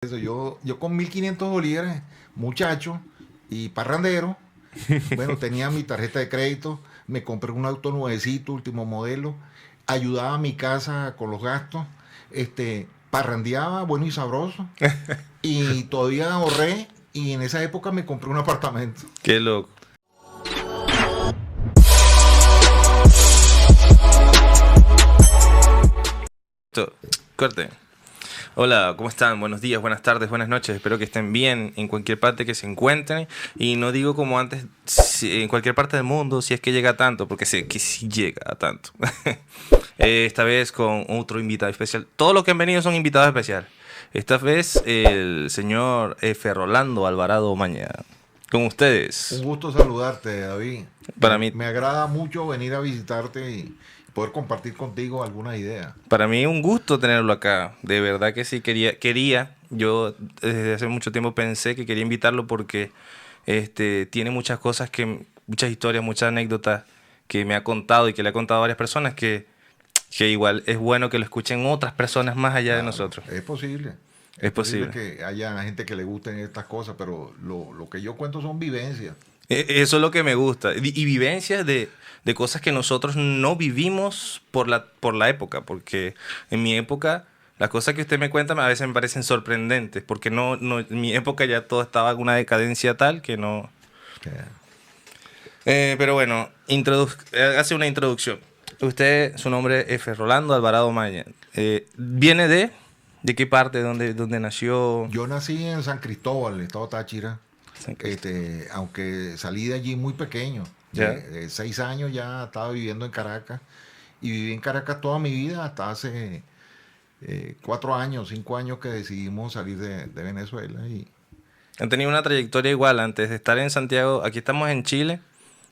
Eso, yo con 1.500 bolívares, muchacho y parrandero, bueno, tenía mi tarjeta de crédito, me compré un auto nuevecito, último modelo, ayudaba a mi casa con los gastos, parrandeaba, bueno y sabroso, y todavía ahorré, y en esa época me compré un apartamento. Qué loco. Corte. Hola, ¿cómo están? Buenos días, buenas tardes, buenas noches. Espero que estén bien en cualquier parte que se encuentren. Y no digo como antes, en cualquier parte del mundo, si es que llega a tanto, porque sé que sí llega a tanto. Esta vez con otro invitado especial. Todos los que han venido son invitados especiales. Esta vez el señor F. Rolando Alvarado Maña. Con ustedes. Un gusto saludarte, David. Para mí, Me agrada mucho venir a visitarte y poder compartir contigo algunas ideas. para mí un gusto tenerlo acá. De verdad que sí, yo desde hace mucho tiempo pensé que quería invitarlo porque tiene muchas cosas muchas historias, muchas anécdotas que me ha contado y que le ha contado a varias personas que igual es bueno que lo escuchen otras personas más allá de Claro, nosotros. es posible. Es posible. Que haya gente que le gusten estas cosas, pero lo que yo cuento son vivencias. Eso es lo que me gusta. Y vivencias de cosas que nosotros no vivimos por la época. Porque en mi época, las cosas que usted me cuenta a veces me parecen sorprendentes. Porque en mi época ya todo estaba en una decadencia tal que no. Yeah. Pero bueno, hace una introducción. Usted, su nombre es F. Rolando Alvarado Maña. ¿Viene de qué parte? ¿Dónde nació? Yo nací en San Cristóbal, el estado Táchira, aunque salí de allí muy pequeño. Ya. De 6 años ya estaba viviendo en Caracas y viví en Caracas toda mi vida hasta hace 4 años, 5 años que decidimos salir de Venezuela. Han tenido una trayectoria igual. Antes de estar en Santiago, aquí estamos en Chile.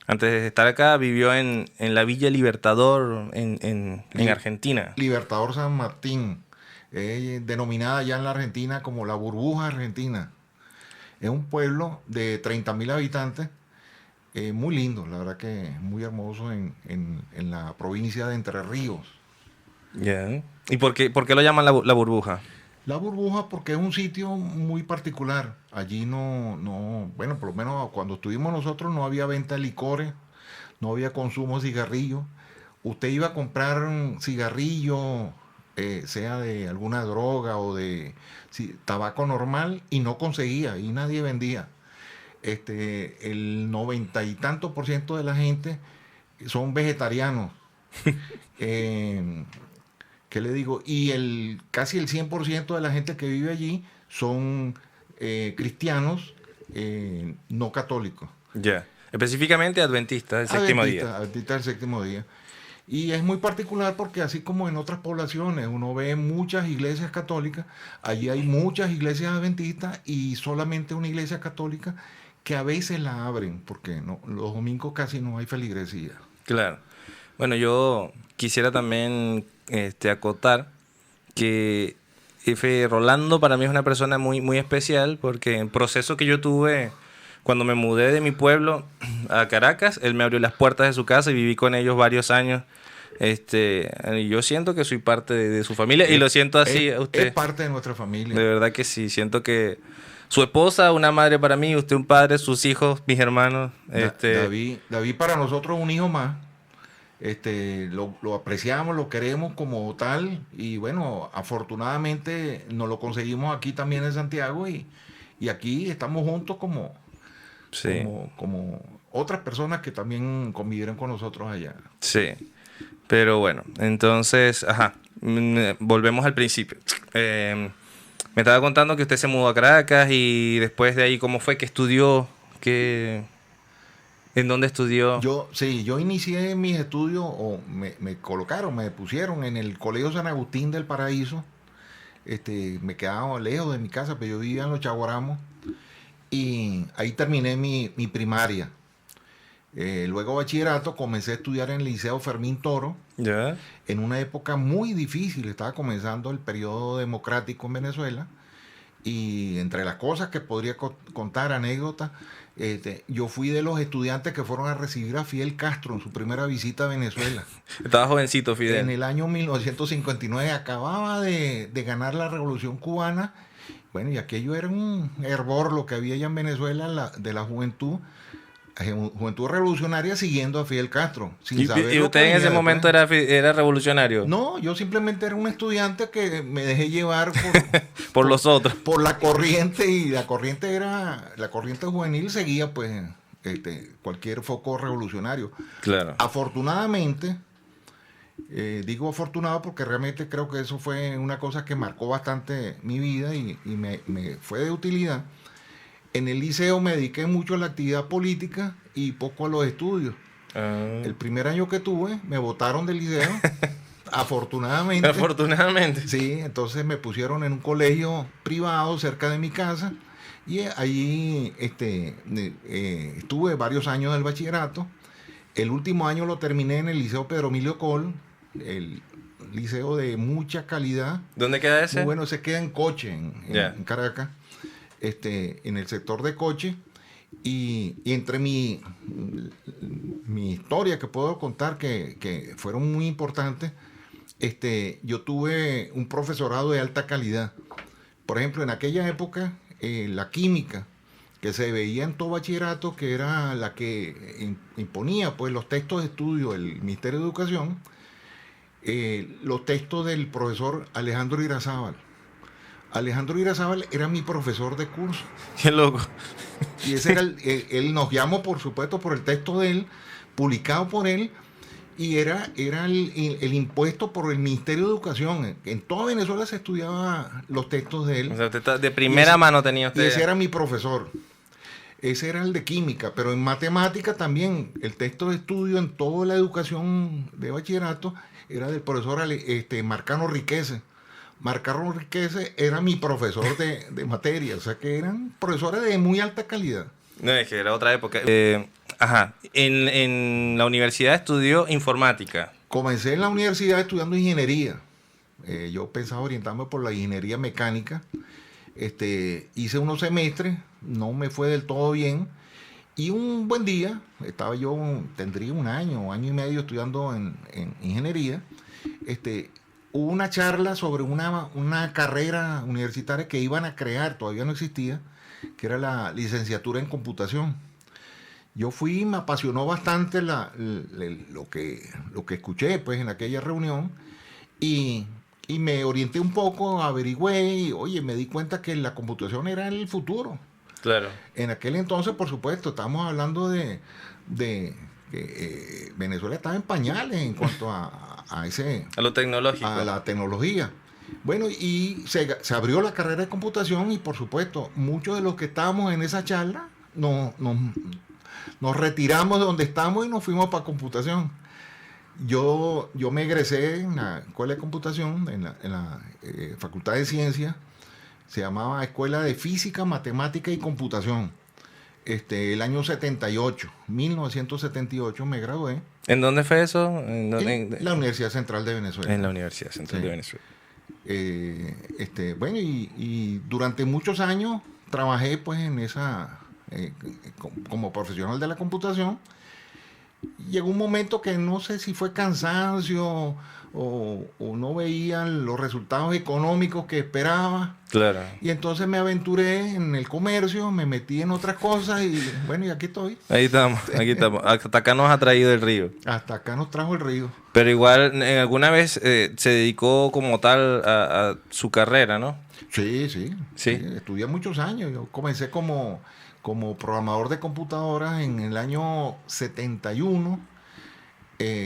Antes de estar acá, vivió en la Villa Libertador en Argentina. Libertador San Martín, denominada ya en la Argentina como la Burbuja Argentina. Es un pueblo de 30.000 habitantes, muy lindo, la verdad que muy hermoso en la provincia de Entre Ríos. Yeah. ¿Y por qué lo llaman la burbuja? La Burbuja porque es un sitio muy particular. Allí bueno, por lo menos cuando estuvimos nosotros no había venta de licores, no había consumo de cigarrillos. Usted iba a comprar un cigarrillo, sea de alguna droga o de tabaco normal, y no conseguía, y nadie vendía. El 90 y tanto % de la gente son vegetarianos. ¿Qué le digo? Y casi el 100% de la gente que vive allí son cristianos, no católicos. Ya. Yeah. Específicamente adventistas del séptimo día. Adventistas del séptimo día. Y es muy particular porque así como en otras poblaciones uno ve muchas iglesias católicas, allí hay muchas iglesias adventistas y solamente una iglesia católica que a veces la abren, porque los domingos casi no hay feligresía. Claro. Bueno, yo quisiera también acotar que F. Rolando para mí es una persona muy, muy especial porque el proceso que yo tuve cuando me mudé de mi pueblo a Caracas, él me abrió las puertas de su casa y viví con ellos varios años. Yo siento que soy parte de su familia y lo siento así a usted. Es parte de nuestra familia. De verdad que sí, siento que su esposa, una madre para mí, usted un padre, sus hijos, mis hermanos. David para nosotros es un hijo más. Lo apreciamos, lo queremos como tal y bueno, afortunadamente nos lo conseguimos aquí también en Santiago y aquí estamos juntos sí. como otras personas que también convivieron con nosotros allá. Sí, pero bueno, entonces, volvemos al principio. Me estaba contando que usted se mudó a Caracas y después de ahí, ¿cómo fue que estudió? ¿En dónde estudió? Yo inicié mis estudios, o me pusieron en el Colegio San Agustín del Paraíso. Me quedaba lejos de mi casa, pero yo vivía en Los Chaguaramos y ahí terminé mi primaria. Luego bachillerato, comencé a estudiar en el Liceo Fermín Toro, ¿Ya? en una época muy difícil. Estaba comenzando el periodo democrático en Venezuela. Y entre las cosas que podría contar, anécdotas, yo fui de los estudiantes que fueron a recibir a Fidel Castro en su primera visita a Venezuela. Estaba jovencito, Fidel. En el año 1959 acababa de ganar la Revolución Cubana Bueno, y aquello era un hervor lo que había allá en Venezuela de la juventud, juventud revolucionaria siguiendo a Fidel Castro, sin saber ¿Y lo que usted en venía ese momento después. era revolucionario? No, yo simplemente era un estudiante que me dejé llevar Por los otros. por la corriente, y la corriente juvenil seguía pues cualquier foco revolucionario. Claro. Afortunadamente, digo afortunado porque realmente creo que eso fue una cosa que marcó bastante mi vida y me fue de utilidad. En el liceo me dediqué mucho a la actividad política y poco a los estudios. Ah. El primer año que tuve, me botaron del liceo, afortunadamente. Afortunadamente. Sí, entonces me pusieron en un colegio privado cerca de mi casa y ahí estuve varios años del bachillerato. El último año lo terminé en el Liceo Pedro Emilio Col, el liceo de mucha calidad. ¿Dónde queda Muy ese? bueno, se queda en Coche, en Caracas, en el sector de Coche. Y entre mi historia que puedo contar, que fueron muy importantes, yo tuve un profesorado de alta calidad. Por ejemplo, en aquella época, la química que se veía en todo bachillerato, que era la que imponía pues los textos de estudio del Ministerio de Educación, los textos del profesor Alejandro Irazábal. Alejandro Irazábal era mi profesor de curso. Qué loco. Y ese era él nos llamó, por supuesto, por el texto de él, publicado por él, y era el impuesto por el Ministerio de Educación. En toda Venezuela se estudiaba los textos de él. O sea, de primera mano tenía usted. Y ese era mi profesor. Ese era el de química, pero en matemática también, el texto de estudio en toda la educación de bachillerato era del profesor Marcano Riquese. Marcano Riquese era mi profesor de materia, o sea que eran profesores de muy alta calidad. No, es que era otra época. Ajá. En la universidad estudió informática. Comencé en la universidad estudiando ingeniería. Yo pensaba orientarme por la ingeniería mecánica. Hice unos semestres, no me fue del todo bien. Y un buen día, tendría un año y medio estudiando en ingeniería. Hubo una charla sobre una carrera universitaria que iban a crear, todavía no existía, que era la licenciatura en computación. Yo fui, me apasionó bastante lo que escuché pues, en aquella reunión y me orienté un poco, averigüé y, oye, me di cuenta que la computación era el futuro. Claro. En aquel entonces, por supuesto, estábamos hablando de Venezuela estaba en pañales en cuanto a lo tecnológico. A la tecnología. Bueno, y se abrió la carrera de computación y por supuesto, muchos de los que estábamos en esa charla nos retiramos de donde estamos y nos fuimos para computación. Yo me egresé en la Escuela de Computación, en la Facultad de Ciencias, se llamaba Escuela de Física, Matemática y Computación. El año 1978 me gradué. ¿En dónde fue eso? En la Universidad Central de Venezuela. En la Universidad Central de Venezuela. Bueno, y durante muchos años trabajé pues en esa, como profesional de la computación. Llegó un momento que no sé si fue cansancio o no veían los resultados económicos que esperaba. Claro. Y entonces me aventuré en el comercio, me metí en otras cosas y bueno, y aquí estoy. Ahí estamos. Hasta acá nos ha traído el río. Hasta acá nos trajo el río. Pero igual, ¿alguna vez se dedicó como tal a su carrera, no? Sí. Estudié muchos años. Yo comencé como programador de computadoras en el año 71,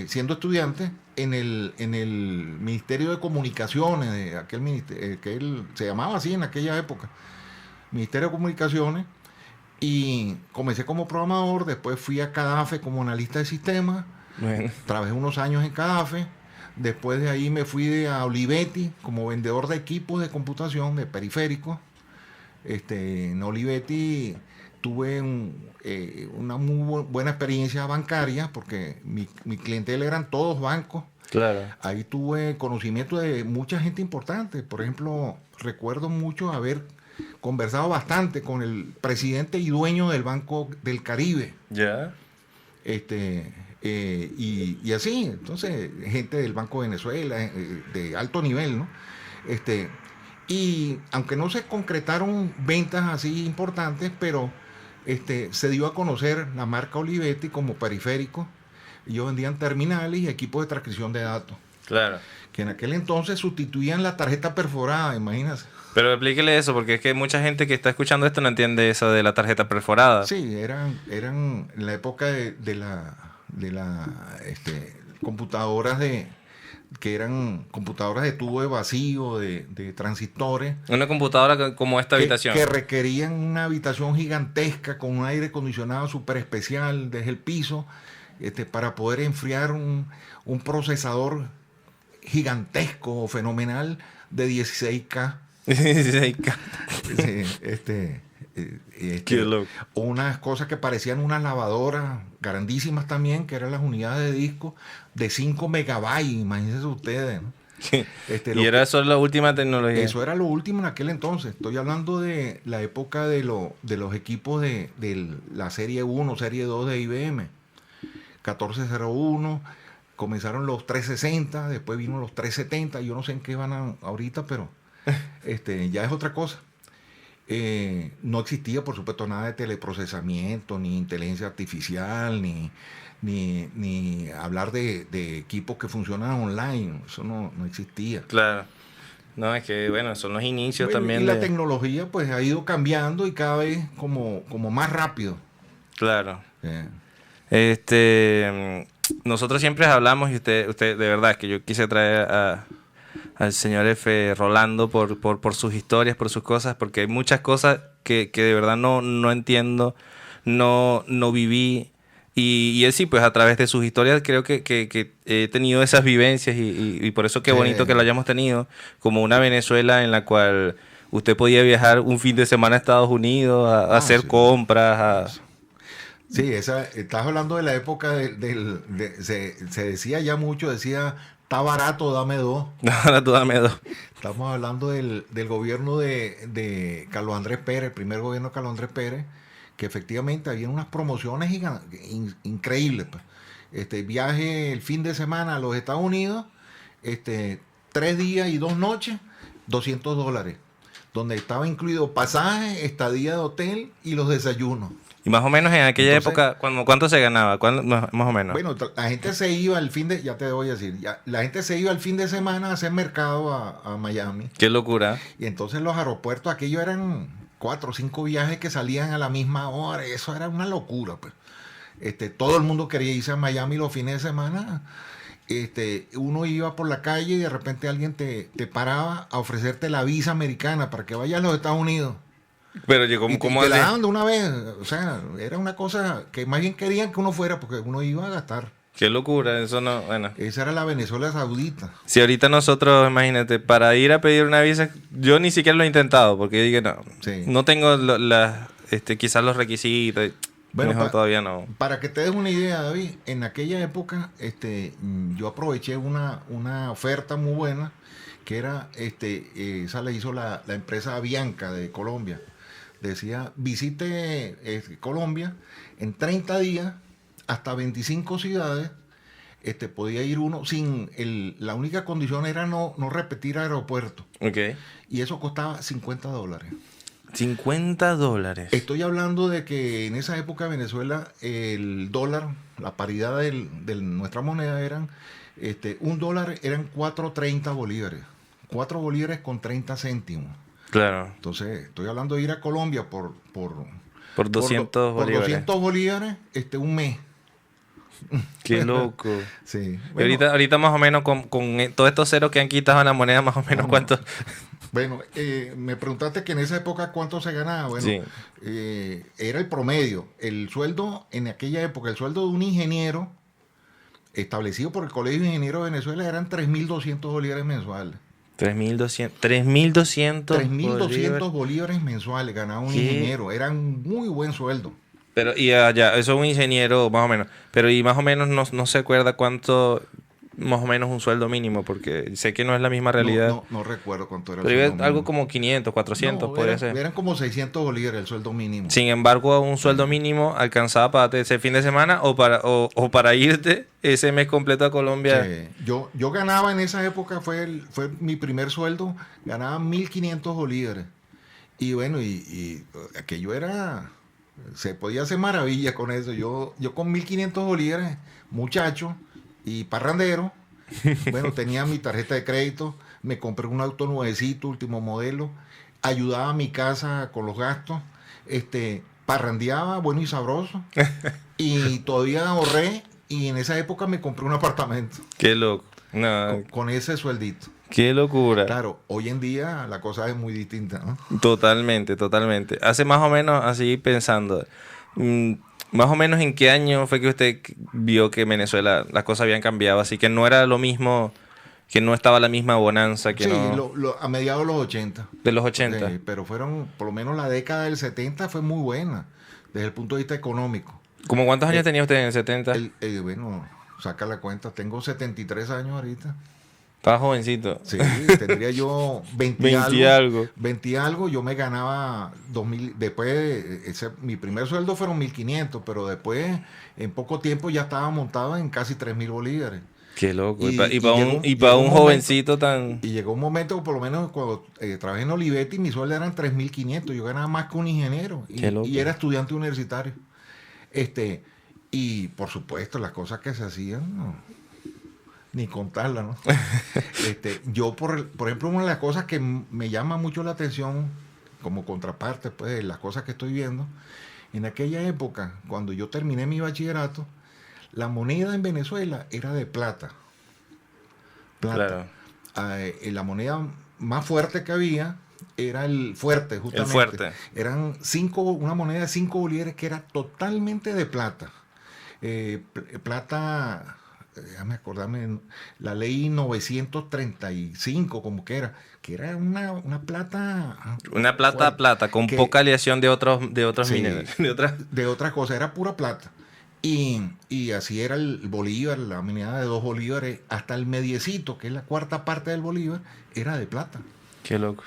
siendo estudiante en el Ministerio de Comunicaciones, de aquel ministerio, que se llamaba así en aquella época, Ministerio de Comunicaciones, y comencé como programador, después fui a CADAFE como analista de sistemas, Bueno. trabajé unos años en CADAFE, después de ahí me fui a Olivetti como vendedor de equipos de computación, de periféricos. En Olivetti tuve una muy buena experiencia bancaria porque mi clientela eran todos bancos. Claro. Ahí tuve conocimiento de mucha gente importante. Por ejemplo, recuerdo mucho haber conversado bastante con el presidente y dueño del Banco del Caribe. Ya. Y así, entonces, gente del Banco de Venezuela, de alto nivel, ¿no? Y aunque no se concretaron ventas así importantes, pero se dio a conocer la marca Olivetti como periférico. Ellos vendían terminales y equipos de transcripción de datos. Claro. Que en aquel entonces sustituían la tarjeta perforada, imagínense. Pero explíquele eso, porque es que mucha gente que está escuchando esto no entiende eso de la tarjeta perforada. Sí, eran en la época de la computadoras que eran computadoras de tubo de vacío, de transistores. Una computadora como esta habitación. Que requerían una habitación gigantesca con un aire acondicionado súper especial desde el piso, para poder enfriar un procesador gigantesco o fenomenal de 16K. 16K. Qué loco. Unas cosas que parecían unas lavadoras grandísimas también, que eran las unidades de disco de 5 megabytes, imagínense ustedes, ¿no? Y era eso la última tecnología. Eso era lo último en aquel entonces. Estoy hablando de la época de los equipos de la serie 1, serie 2 de IBM. 1401, comenzaron los 360, después vino los 370, yo no sé en qué van ahorita, pero ya es otra cosa. No existía, por supuesto, nada de teleprocesamiento, ni inteligencia artificial, ni hablar de equipos que funcionan online. Eso no existía. Claro. No, es que, bueno, son los inicios también. Y la tecnología, pues, ha ido cambiando y cada vez como más rápido. Claro. Nosotros siempre hablamos, y usted de verdad, es que yo quise traer al señor F. Rolando por sus historias, por sus cosas, porque hay muchas cosas que de verdad no entiendo, no viví, y él sí, pues a través de sus historias creo que he tenido esas vivencias, y por eso qué bonito que lo hayamos tenido, como una Venezuela en la cual usted podía viajar un fin de semana a Estados Unidos a hacer compras, Sí, estás hablando de la época se decía ya mucho, decía, está barato, dame dos. Barato, dame dos. Estamos hablando del gobierno de Carlos Andrés Pérez, el primer gobierno de Carlos Andrés Pérez, que efectivamente había unas promociones increíbles. Pues. Viaje el fin de semana a los Estados Unidos, 3 días y 2 noches, $200, donde estaba incluido pasaje, estadía de hotel y los desayunos. Y más o menos en aquella época, ¿cuánto se ganaba? Más o menos. Bueno, la gente se iba ya te voy a decir, la gente se iba el fin de semana a hacer mercado a Miami. Qué locura. Y entonces los aeropuertos, aquellos eran 4 o 5 viajes que salían a la misma hora, eso era una locura, pues. Todo el mundo quería irse a Miami los fines de semana. Uno iba por la calle y de repente alguien te paraba a ofrecerte la visa americana para que vayas a los Estados Unidos. Pero llegó como te la daban de una vez, o sea, era una cosa que más bien querían que uno fuera porque uno iba a gastar. Qué locura, eso no, bueno. Esa era la Venezuela Saudita. Si ahorita nosotros, imagínate, para ir a pedir una visa, yo ni siquiera lo he intentado porque yo dije, no tengo quizás los requisitos. Bueno, todavía no. Para que te des una idea, David, en aquella época, yo aproveché una oferta muy buena que era, esa la hizo la empresa Avianca de Colombia. Decía, visite Colombia en 30 días, hasta 25 ciudades, podía ir uno sin, la única condición era no repetir aeropuerto. Okay. Y eso costaba $50. $50. Estoy hablando de que en esa época Venezuela, el dólar, la paridad de nuestra moneda eran, $1 eran 4.30 bolívares. 4 bolívares con 30 céntimos. Claro. Entonces, estoy hablando de ir a Colombia por 200 bolívares. Por 200 bolívares, un mes. Qué loco. Sí. Bueno, ahorita más o menos con todos estos ceros que han quitado en la moneda, más o menos cuánto. Bueno, me preguntaste que en esa época cuánto se ganaba. Bueno, sí. Era el promedio. El sueldo en aquella época, el sueldo de un ingeniero establecido por el Colegio de Ingenieros de Venezuela eran 3.200 bolívares mensuales. 3.200 bolívares mensuales ganaba un ingeniero. Era un muy buen sueldo. Pero, y allá, eso es un ingeniero, más o menos. Pero, y más o menos no se acuerda cuánto más o menos un sueldo mínimo? Porque sé que no es la misma realidad. No recuerdo cuánto era el Pero sueldo iba algo mínimo. como 500, 400, No, podría ser. eran como 600 bolívares el sueldo mínimo. Sin embargo, un sueldo mínimo alcanzaba para darte ese fin de semana o para irte ese mes completo a Colombia. Sí. Yo ganaba en esa época, fue mi primer sueldo, ganaba 1.500 bolívares. Y bueno, y aquello era, se podía hacer maravilla con eso. Yo con 1.500 bolívares, muchacho y parrandero, bueno, tenía mi tarjeta de crédito, me compré un auto nuevecito, último modelo, ayudaba a mi casa con los gastos, parrandeaba, bueno y sabroso, y todavía ahorré, y en esa época me compré un apartamento Qué loco. No, con ese sueldito. qué locura. Claro, hoy en día la cosa es muy distinta, ¿no? Totalmente, totalmente. Hace más o menos así pensando. mm, Más o menos en qué año fue que usted vio que en Venezuela las cosas habían cambiado, así que no era lo mismo, que no estaba la misma bonanza que Sí, no a mediados de los 80. de los 80. Pero fueron, por lo menos la década del 70 fue muy buena, desde el punto de vista económico. ¿Cómo cuántos años Eh, tenía usted en el 70? Bueno, saca la cuenta, tengo 73 años ahorita. Estaba jovencito. Sí, tendría yo 20 y 20 y algo. 20 y algo, yo me ganaba 2.000, después, mi primer sueldo fueron 1.500, pero después, en poco tiempo ya estaba montado en casi 3.000 bolívares. Qué loco. Y- Y y para llegó- un llegó un jovencito tan... Y llegó un momento, por lo menos cuando trabajé en Olivetti, mi sueldo eran 3.500, yo ganaba más que un ingeniero Qué loco. y era estudiante universitario. Y por supuesto, las cosas que se hacían, no, ni contarlas, ¿no? Yo, por ejemplo, una de las cosas que me llama mucho la atención, como contraparte, pues, de las cosas que estoy viendo, en aquella época, cuando yo terminé mi bachillerato, la moneda en Venezuela era de plata. Claro. La moneda más fuerte que había era el fuerte, justamente. El fuerte. Eran una moneda de 5 bolívares que era totalmente de plata. Plata, déjame acordarme, la ley 935, como que era una plata. Una plata fuerte, plata, con que- poca aleación de otros Sí, minerales. de otras cosas, era pura plata. Y así era el bolívar, la moneda de 2 bolívares, hasta el mediecito, que es la cuarta parte del bolívar, era de plata. Qué loco.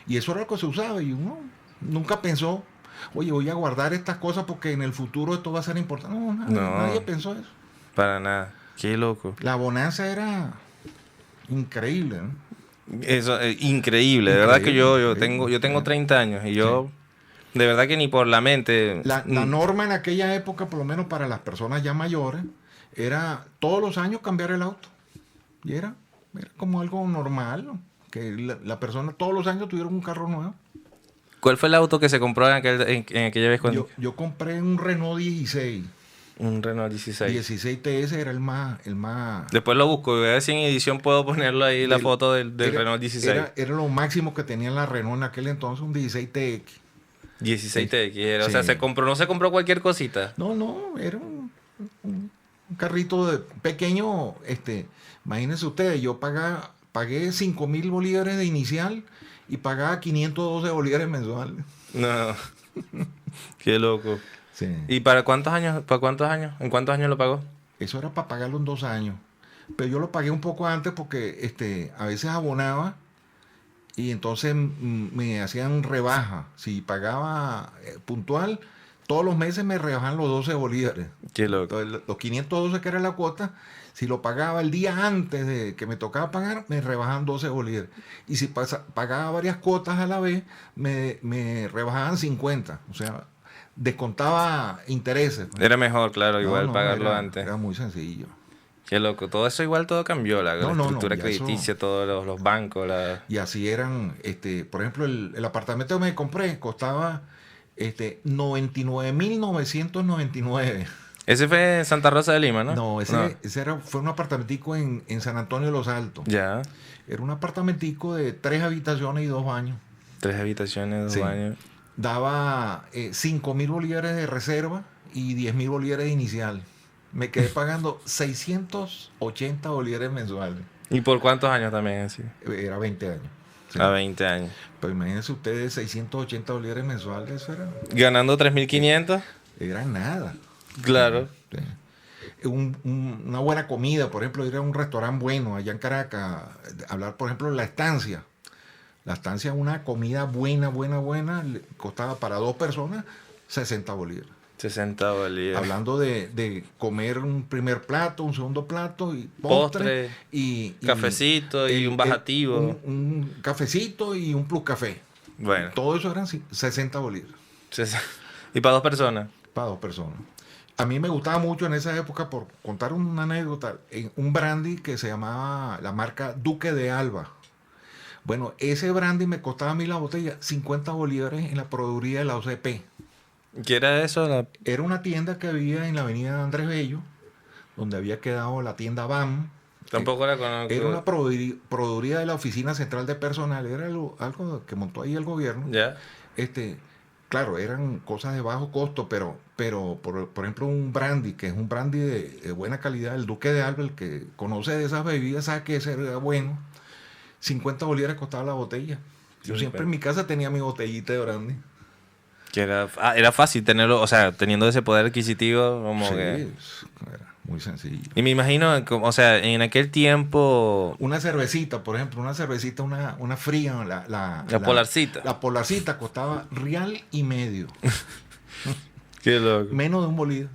Y eso era lo que se usaba y uno nunca pensó, oye, voy a guardar estas cosas porque en el futuro esto va a ser importante. No, nadie pensó eso. Para nada. Qué loco. La bonanza era increíble, ¿no? Eso es increíble. De verdad que Increíble. yo tengo 30 años y yo, de verdad que ni por la mente. La norma en aquella época, por lo menos para las personas ya mayores, era todos los años cambiar el auto. Y era como algo normal, ¿no? Que la persona todos los años tuviera un carro nuevo. ¿Cuál fue el auto que se compró en aquella vez cuando... Yo compré un Renault 16. Un Renault 16. 16 TS era el más... Después lo busco y voy a ver si en edición puedo ponerlo ahí la foto del Renault 16. Era lo máximo que tenía la Renault en aquel entonces, un 16 TX. 16 TX. O Sí. sea, no se compró cualquier cosita. No, era un carrito pequeño. Imagínense ustedes, yo pagué 5.000 bolívares de inicial y pagaba 512 bolívares mensuales. No. Qué loco. Sí. ¿Y para cuántos años? ¿En cuántos años lo pagó? Eso era para pagarlo en 2 años. Pero yo lo pagué un poco antes porque a veces abonaba y entonces me hacían rebaja. Si pagaba puntual, todos los meses me rebajaban los 12 bolívares. Qué loco. Entonces, los 512 que era la cuota, si lo pagaba el día antes de que me tocaba pagar, me rebajaban 12 bolívares. Y si pagaba varias cuotas a la vez, me rebajaban 50. O sea, descontaba intereses. Era mejor, claro, igual pagarlo antes. Era muy sencillo. Qué loco. Todo eso igual todo cambió. La estructura ya crediticia, todos los bancos. Y así eran, por ejemplo, el apartamento que me compré costaba 99.999. Ese fue en Santa Rosa de Lima, ¿no? No, fue un apartamentico en San Antonio de los Altos. Ya. Era un apartamentico de 3 habitaciones y 2 baños. 3 habitaciones, 2 Sí. baños. Daba 5.000 bolívares de reserva y 10.000 bolívares de inicial. Me quedé pagando 680 bolívares mensuales. ¿Y por cuántos años también así? Era 20 años. Sí. A 20 años. Pero imagínense ustedes, 680 bolívares mensuales, eso Ganando 3.500. era nada. Claro. Sí. una buena comida, por ejemplo, ir a un restaurante bueno allá en Caracas, hablar, por ejemplo, de la estancia. La estancia, una comida buena, costaba para 2 personas 60 bolívares. 60 bolívares. Hablando de comer un primer plato, un segundo plato, y postre y cafecito y un bajativo. Un cafecito y un plus café. Bueno. Todo eso eran 60 bolívares. ¿Y para 2 personas? Para 2 personas. A mí me gustaba mucho en esa época, por contar una anécdota, un brandy que se llamaba la marca Duque de Alba. Bueno, ese brandy me costaba a mí la botella 50 bolívares en la proveeduría de la OCP. ¿Qué era eso? Era una tienda que había en la avenida Andrés Bello, donde había quedado la tienda BAM. Tampoco la conozco. Era una proveeduría de la Oficina Central de Personal, era algo que montó ahí el gobierno. Ya. Claro, eran cosas de bajo costo, pero por ejemplo, un brandy, que es un brandy de buena calidad, el Duque de Alba, el que conoce de esas bebidas sabe que ese era bueno. 50 bolívares costaba la botella. Yo siempre en mi casa tenía mi botellita de brandy. Que era fácil tenerlo, o sea, teniendo ese poder adquisitivo, como sí, que... era muy sencillo. Y me imagino, o sea, en aquel tiempo... Una cervecita, por ejemplo, una fría, la Polarcita. La Polarcita costaba $1.50. Qué loco. Menos de un bolívar.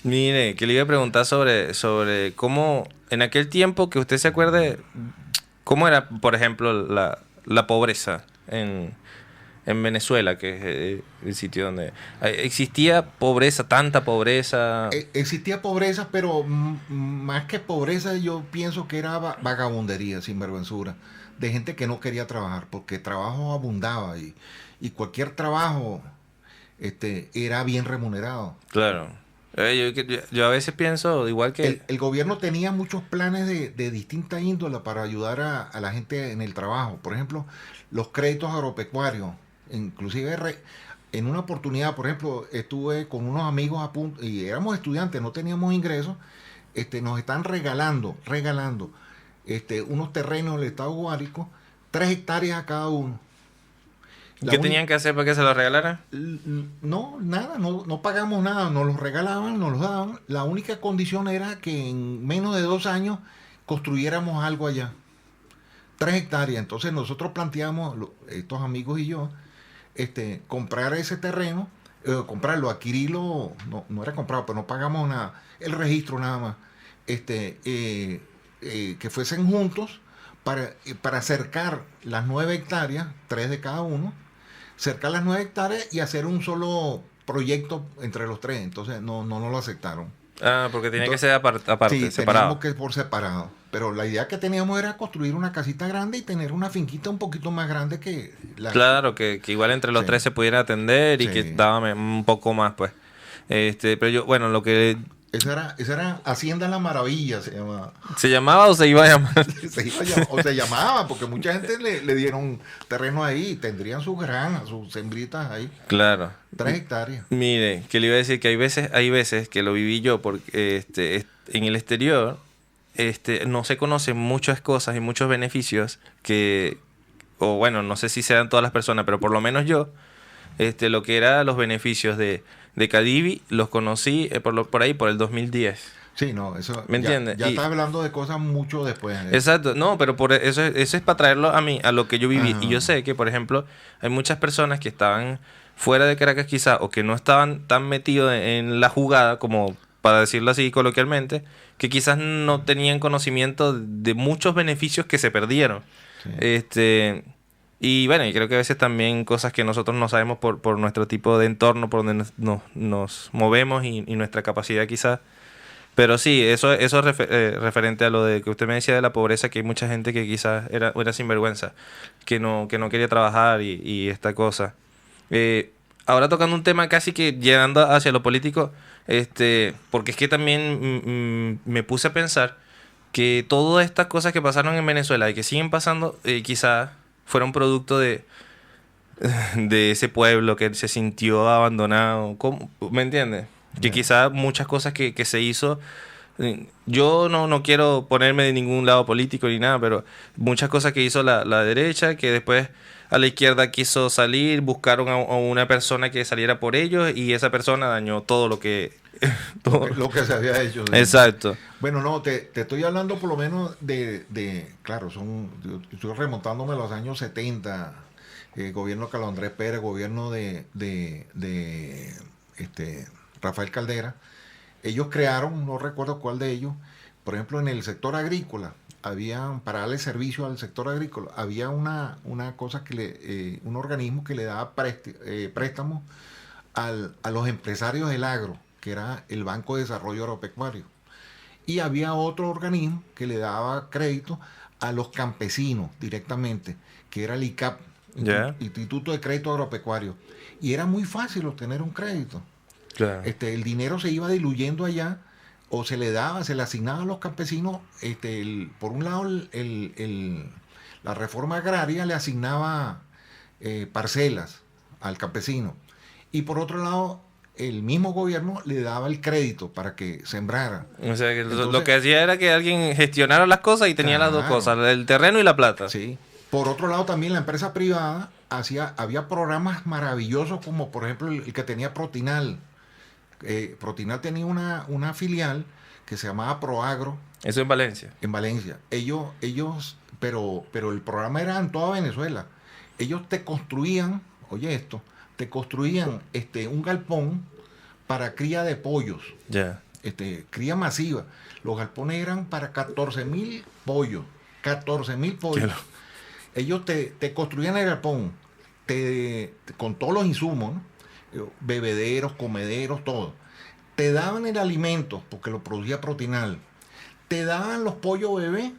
Mire, que le iba a preguntar sobre cómo, en aquel tiempo, que usted se acuerde, cómo era, por ejemplo, la pobreza en Venezuela, que es el sitio donde... ¿Existía pobreza, tanta pobreza? Existía pobreza, pero más que pobreza yo pienso que era vagabundería, sinvergüenzura, de gente que no quería trabajar, porque trabajo abundaba y cualquier trabajo era bien remunerado. Claro. Yo a veces pienso, igual que... El gobierno tenía muchos planes de distinta índole para ayudar a la gente en el trabajo. Por ejemplo, los créditos agropecuarios. Inclusive en una oportunidad, por ejemplo, estuve con unos amigos a punto, y éramos estudiantes, no teníamos ingresos, nos están regalando unos terrenos del estado Guárico, 3 hectáreas a cada uno. ¿Qué tenían que hacer para que se los regalaran? No, nada, no pagamos nada, nos los regalaban, nos los daban. La única condición era que en menos de 2 años construyéramos algo allá. 3 hectáreas. Entonces nosotros planteamos, estos amigos y yo, comprar ese terreno, comprarlo, adquirirlo, no era comprado, pero no pagamos nada, el registro nada más, que fuesen juntos para cercar las 9 hectáreas, 3 de cada uno, cercar las 9 hectáreas y hacer un solo proyecto entre los 3. Entonces no lo aceptaron. Porque tenía que ser aparte, sí, separado. Teníamos que por separado. Pero la idea que teníamos era construir una casita grande y tener una finquita un poquito más grande que la... Claro, que igual entre los 3 se pudiera atender y que daba un poco más, pues. Pero yo, bueno, lo que... Esa era Hacienda La Maravilla, se llamaba. ¿Se llamaba o se iba a llamar? se llamaba, porque mucha gente le dieron terreno ahí y tendrían sus granjas, sus sembritas ahí. Claro. 3 hectáreas. Mire, que le iba a decir que hay veces que lo viví yo, porque en el exterior no se conocen muchas cosas y muchos beneficios o bueno, no sé si se dan todas las personas, pero por lo menos yo, lo que eran los beneficios de Cadivi, los conocí por ahí, por el 2010. Sí, no, eso... ¿Me entiendes? Ya estás hablando de cosas mucho después. Exacto, no, pero por eso es para traerlo a mí, a lo que yo viví. Ajá. Y yo sé que, por ejemplo, hay muchas personas que estaban fuera de Caracas quizá, o que no estaban tan metidos en la jugada, como para decirlo así coloquialmente, que quizás no tenían conocimiento de muchos beneficios que se perdieron. Sí. Y bueno, y creo que a veces también cosas que nosotros no sabemos por nuestro tipo de entorno, por donde nos movemos y nuestra capacidad quizás. Pero sí, eso es referente a lo de que usted me decía de la pobreza, que hay mucha gente que quizás era sinvergüenza, que no quería trabajar y esta cosa. Ahora tocando un tema casi que llegando hacia lo político, porque es que también me puse a pensar que todas estas cosas que pasaron en Venezuela y que siguen pasando, quizás fueron producto de ese pueblo que se sintió abandonado. ¿Me entiendes? Que quizás muchas cosas que se hizo, yo no quiero ponerme de ningún lado político ni nada, pero muchas cosas que hizo la derecha, que después a la izquierda quiso salir, buscaron a una persona que saliera por ellos y esa persona dañó todo lo que... Lo que se había hecho. ¿Sí? Exacto. Bueno, no, te estoy hablando por lo menos claro, yo estoy remontándome a los años 70, gobierno Carlos Andrés Pérez, gobierno de Rafael Caldera. Ellos crearon, no recuerdo cuál de ellos, por ejemplo, en el sector agrícola, para darle servicio al sector agrícola, había una cosa un organismo que le daba préstamos a los empresarios del agro, que era el Banco de Desarrollo Agropecuario. Y había otro organismo que le daba crédito a los campesinos directamente, que era el ICAP, Instituto de Crédito Agropecuario. Y era muy fácil obtener un crédito. Claro. El dinero se iba diluyendo allá, o se le asignaba a los campesinos, por un lado la reforma agraria le asignaba parcelas al campesino, y por otro lado el mismo gobierno le daba el crédito para que sembrara. O sea, que entonces, lo que hacía era que alguien gestionara las cosas y tenía las dos cosas, el terreno y la plata. Sí. Por otro lado, también la empresa privada había programas maravillosos, como por ejemplo el que tenía Protinal. Protinal tenía una filial que se llamaba Proagro. Eso en Valencia. En Valencia. Pero el programa era en toda Venezuela. Ellos te construían un galpón para cría de pollos. Ya. Cría masiva. Los galpones eran para 14,000 pollos. 14,000 pollos. Ellos te construían el galpón con todos los insumos, ¿no? Bebederos, comederos, todo. Te daban el alimento, porque lo producía Protinal. Te daban los pollos bebés.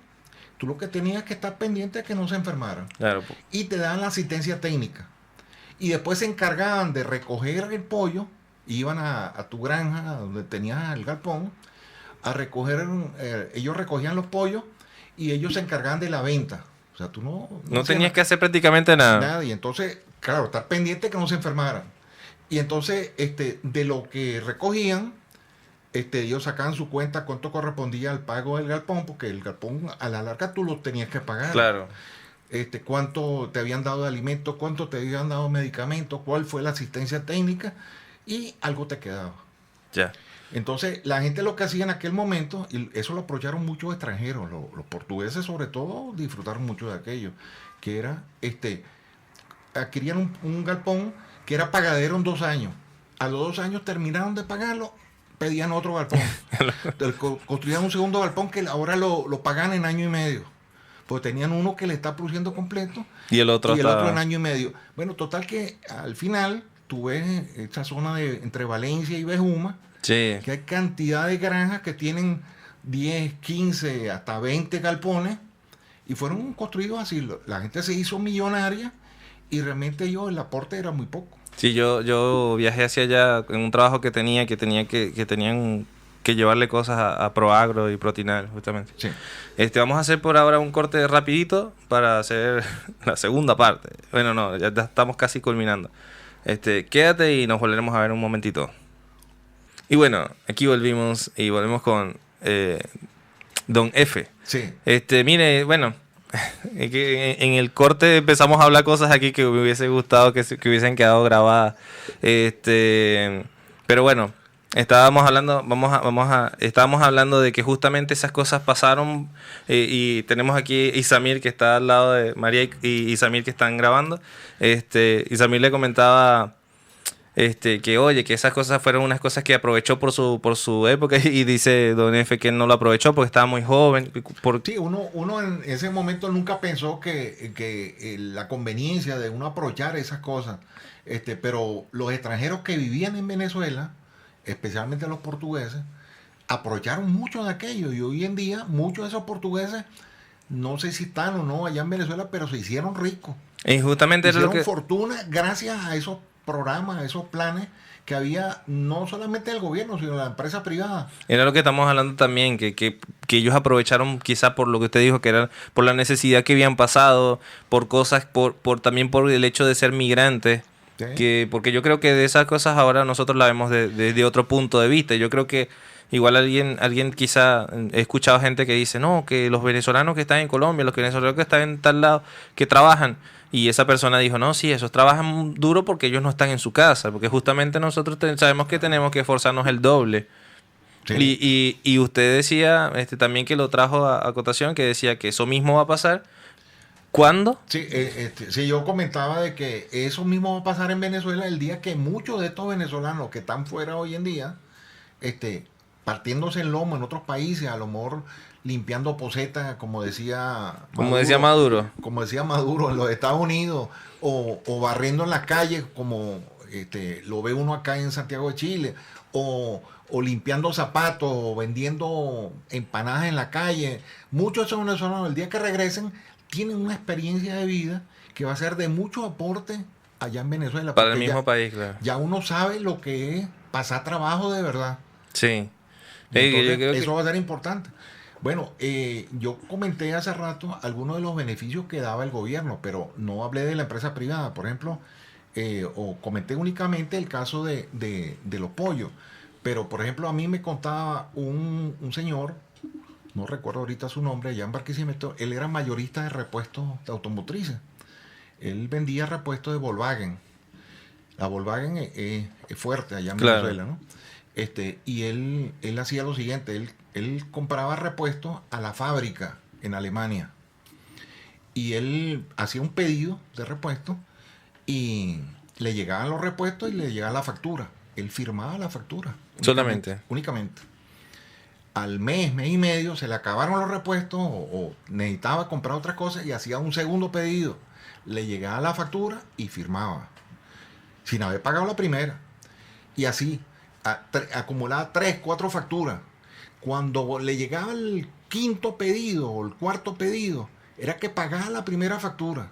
Tú lo que tenías que estar pendiente es que no se enfermaran. Claro. Y te daban la asistencia técnica. Y después se encargaban de recoger el pollo. Iban a tu granja, donde tenías el galpón, a recoger. Ellos recogían los pollos y ellos se encargaban de la venta. O sea, tú no tenías que hacer prácticamente nada. Y entonces, claro, estar pendiente que no se enfermaran. Y entonces, de lo que recogían, ellos sacaban su cuenta cuánto correspondía al pago del galpón, porque el galpón a la larga tú lo tenías que pagar. Claro. Cuánto te habían dado de alimentos, cuánto te habían dado de medicamentos, cuál fue la asistencia técnica, y algo te quedaba. Ya. Entonces, la gente lo que hacía en aquel momento, y eso lo aprovecharon muchos extranjeros, los portugueses sobre todo disfrutaron mucho de aquello, que era, adquirían un galpón que era pagadero en 2 años. A los 2 años terminaron de pagarlo, pedían otro galpón. Construían un segundo galpón que ahora lo pagan en 1 año y medio. Pues tenían uno que le está produciendo completo y el otro en 1 año y medio. Bueno, total que al final tú ves esta zona entre Valencia y Bejuma, sí, que hay cantidad de granjas que tienen 10, 15, hasta 20 galpones, y fueron construidos así. La gente se hizo millonaria y realmente el aporte era muy poco. Sí, yo viajé hacia allá en un trabajo que tenían que llevarle cosas a Proagro y Protinal, justamente. Sí. Vamos a hacer por ahora un corte rapidito para hacer la segunda parte. Bueno, no, ya estamos casi culminando. Quédate y nos volveremos a ver un momentito. Y bueno, aquí volvemos con Don F. Sí. Mire, bueno, es que en el corte empezamos a hablar cosas aquí que me hubiese gustado que hubiesen quedado grabadas. Pero bueno, estábamos hablando de que justamente esas cosas pasaron, y tenemos aquí Isamir, que está al lado de María y Isamir, que están grabando. Isamir le comentaba que oye, que esas cosas fueron unas cosas que aprovechó por su época, y dice Don F que no lo aprovechó porque estaba muy joven. Sí, uno en ese momento nunca pensó que la conveniencia de uno aprovechar esas cosas, pero los extranjeros que vivían en Venezuela, especialmente los portugueses, aprovecharon mucho de aquello, y hoy en día muchos de esos portugueses, no sé si están o no allá en Venezuela, pero se hicieron ricos. Y justamente hicieron fortuna gracias a esos programas, a esos planes que había, no solamente del gobierno, sino de la empresa privada. Era lo que estamos hablando también, que ellos aprovecharon quizá por lo que usted dijo, que era por la necesidad que habían pasado, por cosas, también por el hecho de ser migrantes. Sí. Porque yo creo que de esas cosas ahora nosotros la vemos desde otro punto de vista. Yo creo que igual alguien quizá, he escuchado gente que dice, no, que los venezolanos que están en Colombia, los venezolanos que están en tal lado, que trabajan, Y esa persona dijo, no, sí, esos trabajan duro porque ellos no están en su casa, porque justamente nosotros sabemos que tenemos que esforzarnos el doble. Sí. Y usted decía también que lo trajo a cotación, que decía que eso mismo va a pasar. ¿Cuándo? Sí, sí, yo comentaba de que eso mismo va a pasar en Venezuela el día que muchos de estos venezolanos que están fuera hoy en día, partiéndose el lomo en otros países, a lo mejor limpiando posetas, como decía Como decía Maduro. como decía Maduro en los Estados Unidos, o barriendo en las calles, como lo ve uno acá en Santiago de Chile, o limpiando zapatos, o vendiendo empanadas en la calle. Muchos de esos venezolanos, el día que regresen, tienen una experiencia de vida que va a ser de mucho aporte allá en Venezuela. Para el mismo país, claro. Ya uno sabe lo que es pasar trabajo de verdad. Sí. Entonces, eso va a ser importante. Bueno, yo comenté hace rato algunos de los beneficios que daba el gobierno, pero no hablé de la empresa privada. Por ejemplo, o comenté únicamente el caso de los pollos. Pero, por ejemplo, a mí me contaba un señor, no recuerdo ahorita su nombre, allá en Barquisimeto. Él era mayorista de repuestos de automotrices. Él vendía repuestos de Volkswagen. La Volkswagen es fuerte allá en Venezuela, ¿no? Y él hacía lo siguiente, él compraba repuestos a la fábrica en Alemania. Y él hacía un pedido de repuestos y le llegaban los repuestos y le llegaba la factura. Él firmaba la factura. Solamente. Únicamente. Al mes y medio se le acabaron los repuestos o necesitaba comprar otras cosas y hacía un segundo pedido. Le llegaba la factura y firmaba. Sin haber pagado la primera. Y así, acumulaba 3, 4 facturas. Cuando le llegaba el quinto pedido o el cuarto pedido, era que pagaba la primera factura.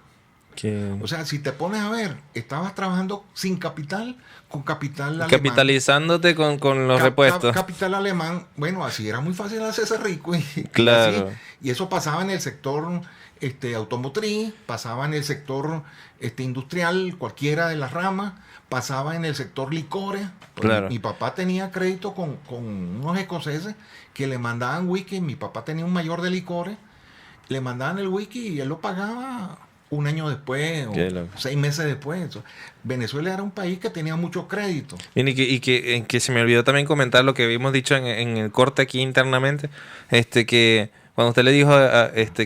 O sea, si te pones a ver, estabas trabajando sin capital, con capital alemán. Capitalizándote con los repuestos. Capital alemán, bueno, así era muy fácil hacerse rico. Claro. Y eso pasaba en el sector automotriz, pasaba en el sector industrial, cualquiera de las ramas, pasaba en el sector licores. Claro. Mi papá tenía crédito con unos escoceses que le mandaban whisky. Mi papá tenía un mayor de licores, le mandaban el whisky y él lo pagaba un año después o 6 meses después. Venezuela era un país que tenía mucho crédito. Y que se me olvidó también comentar lo que habíamos dicho en el corte aquí internamente, que cuando usted le dijo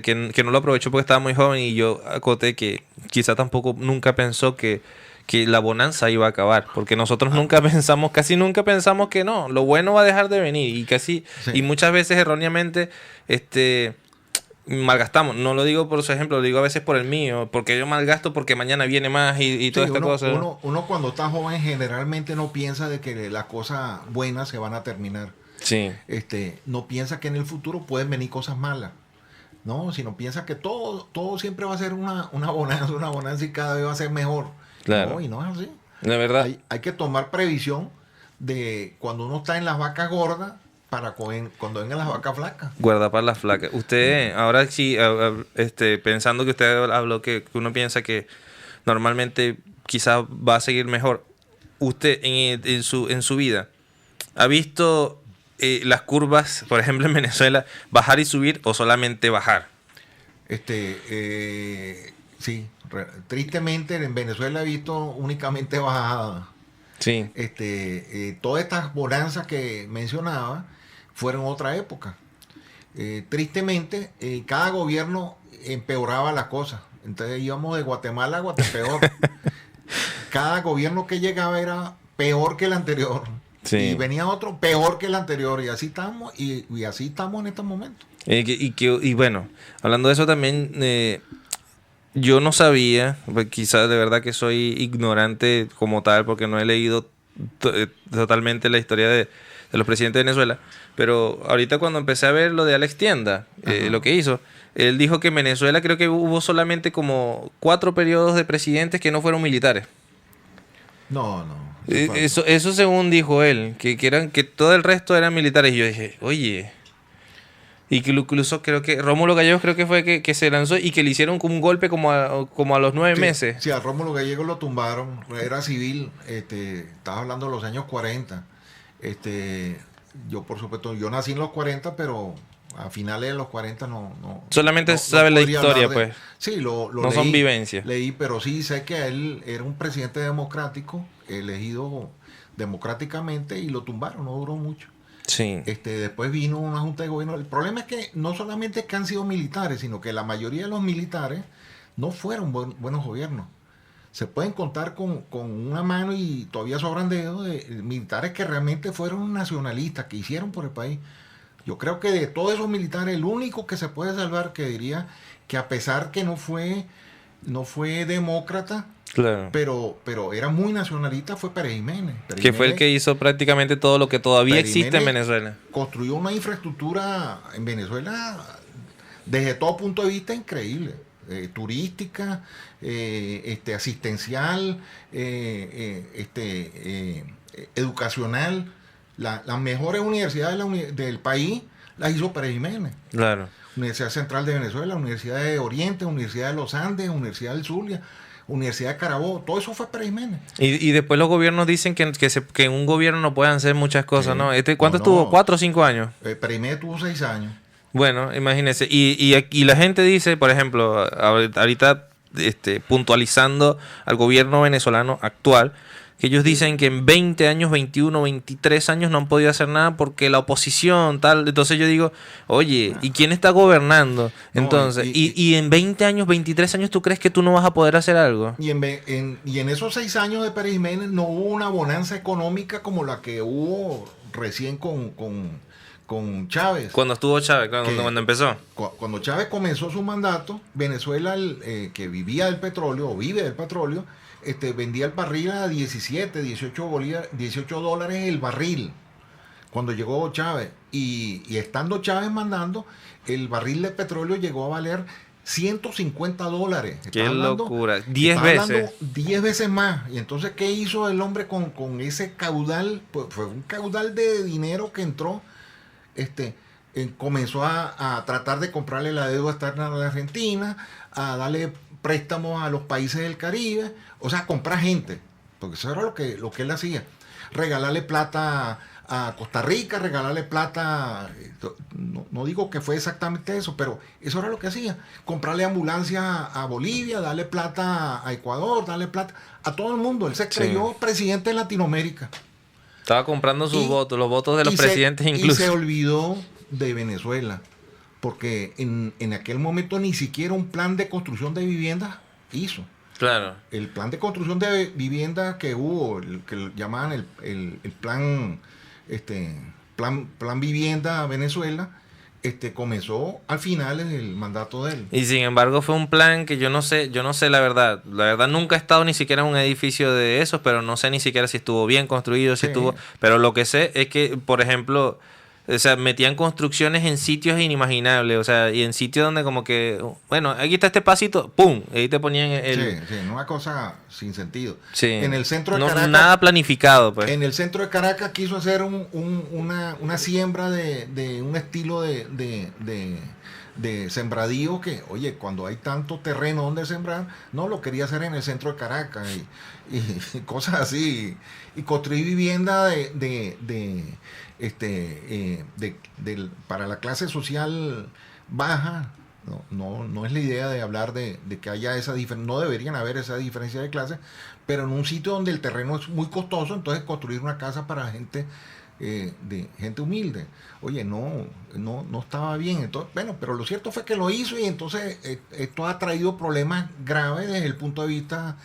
que no lo aprovechó porque estaba muy joven, y yo acoté que quizá tampoco nunca pensó que la bonanza iba a acabar, porque nosotros casi nunca pensamos que no, lo bueno va a dejar de venir, y muchas veces erróneamente malgastamos. No lo digo por su ejemplo, lo digo a veces por el mío, porque yo malgasto porque mañana viene más y toda esta cosa. Uno cuando está joven generalmente no piensa de que las cosas buenas se van a terminar. Sí. No piensa que en el futuro pueden venir cosas malas, ¿no? Sino piensa que todo siempre va a ser una bonanza y cada vez va a ser mejor. Claro. No, y no es así. La verdad. Hay que tomar previsión de cuando uno está en las vacas gordas para cuando vengan las vacas flacas. Guardapas las flacas. Usted, ahora sí, pensando que usted habló que uno piensa que normalmente quizás va a seguir mejor. Usted en su vida ha visto las curvas, por ejemplo en Venezuela, bajar y subir o solamente bajar. Sí, tristemente en Venezuela he visto únicamente bajadas. Sí. Todas estas bonanzas que mencionaba fueron otra época. Tristemente, cada gobierno empeoraba las cosas. Entonces íbamos de Guatemala a Guatepeor. Cada gobierno que llegaba era peor que el anterior. Sí. Y venía otro peor que el anterior. Y así estamos, y así estamos en estos momentos. Y bueno, hablando de eso también, yo no sabía, quizás de verdad que soy ignorante como tal, porque no he leído totalmente la historia de los presidentes de Venezuela, pero ahorita cuando empecé a ver lo de Alex Tienda, lo que hizo, él dijo que en Venezuela creo que hubo solamente como 4 periodos de presidentes que no fueron militares. No. Eso según dijo él, que todo el resto eran militares. Y yo dije, oye, y que incluso creo que Rómulo Gallegos creo que fue que se lanzó y que le hicieron un golpe como a los 9 meses. Sí, a Rómulo Gallegos lo tumbaron, era civil, estaba hablando de los años 40. Yo por supuesto, yo nací en los 40, pero a finales de los 40 Solamente sabe la historia, pues. Sí, lo no leí, son vivencias. Leí, pero sí sé que él era un presidente democrático, elegido democráticamente, y lo tumbaron, no duró mucho. Sí. Después vino una junta de gobierno. El problema es que no solamente que han sido militares, sino que la mayoría de los militares no fueron buenos gobiernos. Se pueden contar con una mano, y todavía sobran dedos, de militares que realmente fueron nacionalistas, que hicieron por el país. Yo creo que de todos esos militares, el único que se puede salvar, que diría que a pesar que no fue demócrata, claro, pero era muy nacionalista, fue Pérez Jiménez. Que fue el que hizo prácticamente todo lo que todavía Pérez existe Jiménez en Venezuela. Construyó una infraestructura en Venezuela desde todo punto de vista increíble. Turística, asistencial, educacional. Las mejores universidades del país las hizo Pérez Jiménez. Claro. Universidad Central de Venezuela, Universidad de Oriente, Universidad de los Andes, Universidad del Zulia, Universidad de Carabobo, todo eso fue Pérez Jiménez. Y después los gobiernos dicen que en un gobierno no pueden hacer muchas cosas, ¿no? ¿Cuánto estuvo? ¿4 o 5 años? Pérez Jiménez tuvo 6 años. Bueno, imagínense. Y la gente dice, por ejemplo, ahorita puntualizando al gobierno venezolano actual, que ellos dicen que en 20 años, 21, 23 años no han podido hacer nada porque la oposición, tal. Entonces yo digo, oye, ¿y quién está gobernando? Entonces, y en 20 años, 23 años, ¿tú crees que tú no vas a poder hacer algo? Y en esos 6 años de Pérez Jiménez no hubo una bonanza económica como la que hubo recién con Chávez. Cuando estuvo Chávez, cuando empezó. Cuando Chávez comenzó su mandato, Venezuela, que vivía del petróleo, o vive del petróleo, vendía el barril a 17, 18 dólares el barril cuando llegó Chávez. Y estando Chávez mandando, el barril de petróleo llegó a valer 150 dólares. ¡Qué locura! 10 veces. 10 veces más. Y entonces, ¿qué hizo el hombre con ese caudal? Pues fue un caudal de dinero que entró. Comenzó a tratar de comprarle la deuda externa a la Argentina, a darle préstamos a los países del Caribe, o sea, comprar gente, porque eso era lo que él hacía. Regalarle plata a Costa Rica, regalarle plata, no digo que fue exactamente eso, pero eso era lo que hacía. Comprarle ambulancia a Bolivia, darle plata a Ecuador, darle plata a todo el mundo. Él se creyó presidente de Latinoamérica. Estaba comprando sus votos, los votos de los presidentes incluso. Y se olvidó de Venezuela, porque en aquel momento ni siquiera un plan de construcción de viviendas hizo. Claro. El plan de construcción de viviendas que hubo, que llamaban el plan, plan vivienda Venezuela, comenzó al final del mandato de él. Y sin embargo fue un plan que yo no sé la verdad. La verdad nunca he estado ni siquiera en un edificio de esos, pero no sé ni siquiera si estuvo bien construido, si estuvo. Pero lo que sé es que, por ejemplo, o sea, metían construcciones en sitios inimaginables, o sea, y en sitios donde como que, bueno, aquí está este pasito, ¡pum! Ahí te ponían una cosa sin sentido. Sí. En el centro de Caracas. Nada planificado, pues. En el centro de Caracas quiso hacer una siembra de un estilo de sembradío que, oye, cuando hay tanto terreno donde sembrar, no lo quería hacer en el centro de Caracas y cosas así. Y construir vivienda para la clase social baja. No es la idea de hablar de que haya esa diferencia, no deberían haber esa diferencia de clase, pero en un sitio donde el terreno es muy costoso, entonces construir una casa para gente humilde. Oye, no estaba bien. Entonces, bueno, pero lo cierto fue que lo hizo, y entonces esto ha traído problemas graves desde el punto de vista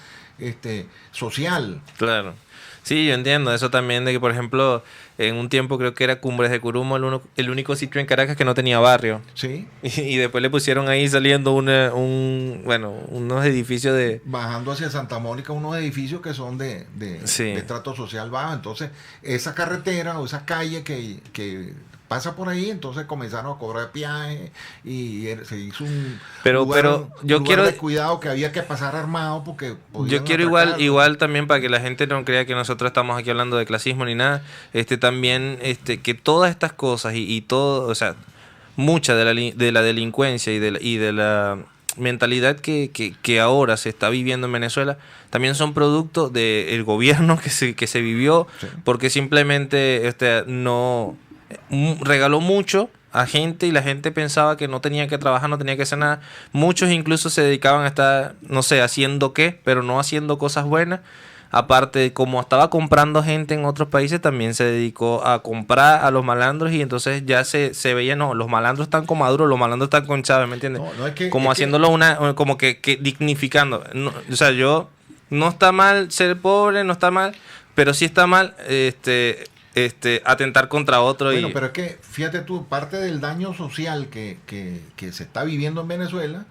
social. Claro. Sí, yo entiendo eso también, de que por ejemplo en un tiempo creo que era Cumbres de Curumo el único sitio en Caracas que no tenía barrio. Sí. Y después le pusieron ahí saliendo unos edificios de... Bajando hacia Santa Mónica, unos edificios que son de estrato social bajo. Entonces esa carretera o esa calle que pasa por ahí, entonces comenzaron a cobrar peaje y se hizo un lugar de cuidado que había que pasar armado porque yo quiero igual también, para que la gente no crea que nosotros estamos aquí hablando de clasismo ni nada, también que todas estas cosas y todo, o sea, mucha de la delincuencia y de la mentalidad que ahora se está viviendo en Venezuela también son producto del gobierno que se vivió, porque simplemente no regaló mucho a gente y la gente pensaba que no tenía que trabajar, no tenía que hacer nada. Muchos incluso se dedicaban a estar, no sé, haciendo qué, pero no haciendo cosas buenas. Aparte, como estaba comprando gente en otros países, también se dedicó a comprar a los malandros y entonces ya se veía, no, los malandros están con Maduro, los malandros están con Chávez, ¿me entiendes? No, es que, como haciéndolo como que dignificando. No, o sea, no está mal ser pobre, no está mal, pero sí está mal atentar contra otro. Bueno, pero es que, fíjate tú, parte del daño social que se está viviendo en Venezuela,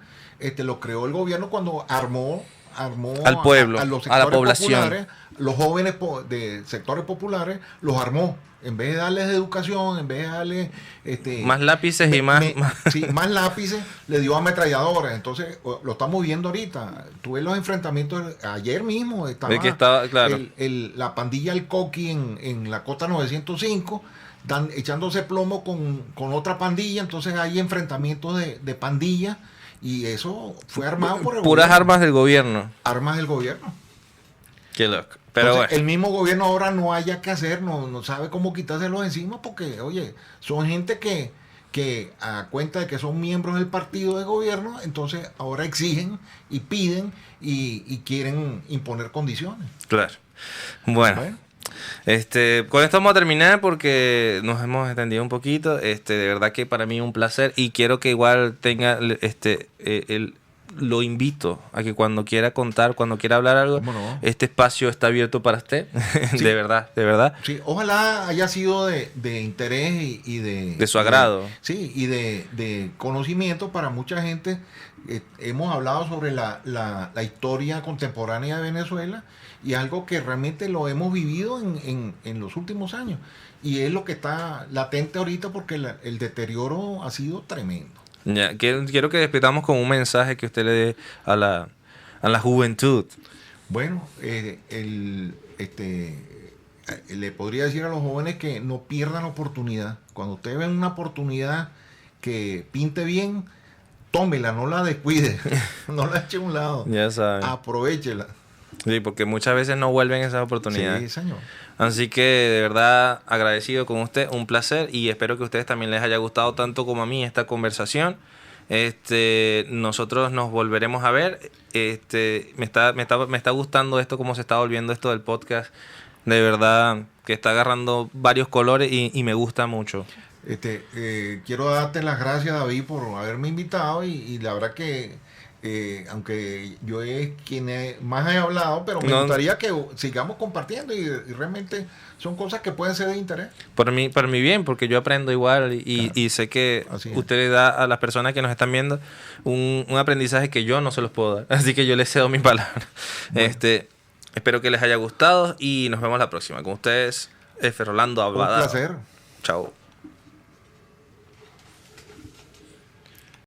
lo creó el gobierno cuando armó al pueblo, a los a la sectores población. populares, los jóvenes de sectores populares, los armó. En vez de darles educación, en vez de darles más lápices y más más lápices, le dio ametralladoras. Entonces lo estamos viendo ahorita. Tú ves los enfrentamientos. Ayer mismo estaba claro. la pandilla El Coqui en la Costa 905 echándose plomo con otra pandilla. Entonces hay enfrentamientos de pandillas. Y eso fue armado por el puras gobierno. Armas del gobierno. Armas del gobierno. Qué loco. Pero Entonces, bueno. el mismo gobierno ahora no haya que hacer, no sabe cómo quitárselos encima porque, oye, son gente que a cuenta de que son miembros del partido de gobierno, entonces ahora exigen y piden y quieren imponer condiciones. Claro. Bueno. Con esto vamos a terminar porque nos hemos extendido un poquito. De verdad que para mí es un placer y quiero que igual tenga lo invito a que cuando quiera contar, cuando quiera hablar algo, no, este espacio está abierto para usted. Sí. De verdad. Sí, ojalá haya sido de interés y de su agrado. Y de conocimiento para mucha gente. Hemos hablado sobre la historia contemporánea de Venezuela y algo que realmente lo hemos vivido en los últimos años. Y es lo que está latente ahorita porque el deterioro ha sido tremendo. Ya, quiero que despedamos con un mensaje que usted le dé a la juventud. Bueno, le podría decir a los jóvenes que no pierdan oportunidad. Cuando ustedes ven una oportunidad que pinte bien, tómela, no la descuide, no la eche a un lado. Ya saben. Aprovéchela. Sí, porque muchas veces no vuelven esas oportunidades. Sí, señor. Así que de verdad agradecido con usted, un placer y espero que a ustedes también les haya gustado tanto como a mí esta conversación. Nosotros nos volveremos a ver. Me está gustando esto, cómo se está volviendo esto del podcast. De verdad que está agarrando varios colores y me gusta mucho. Quiero darte las gracias, David, por haberme invitado y la verdad que aunque yo es quien más he hablado, pero me gustaría que sigamos compartiendo y realmente son cosas que pueden ser de interés. Para mí bien, porque yo aprendo igual y sé que usted le da a las personas que nos están viendo un aprendizaje que yo no se los puedo dar. Así que yo les cedo mi palabra. Bueno. Espero que les haya gustado y nos vemos la próxima. Con ustedes, F. Rolando Abadá. Un placer. Chao.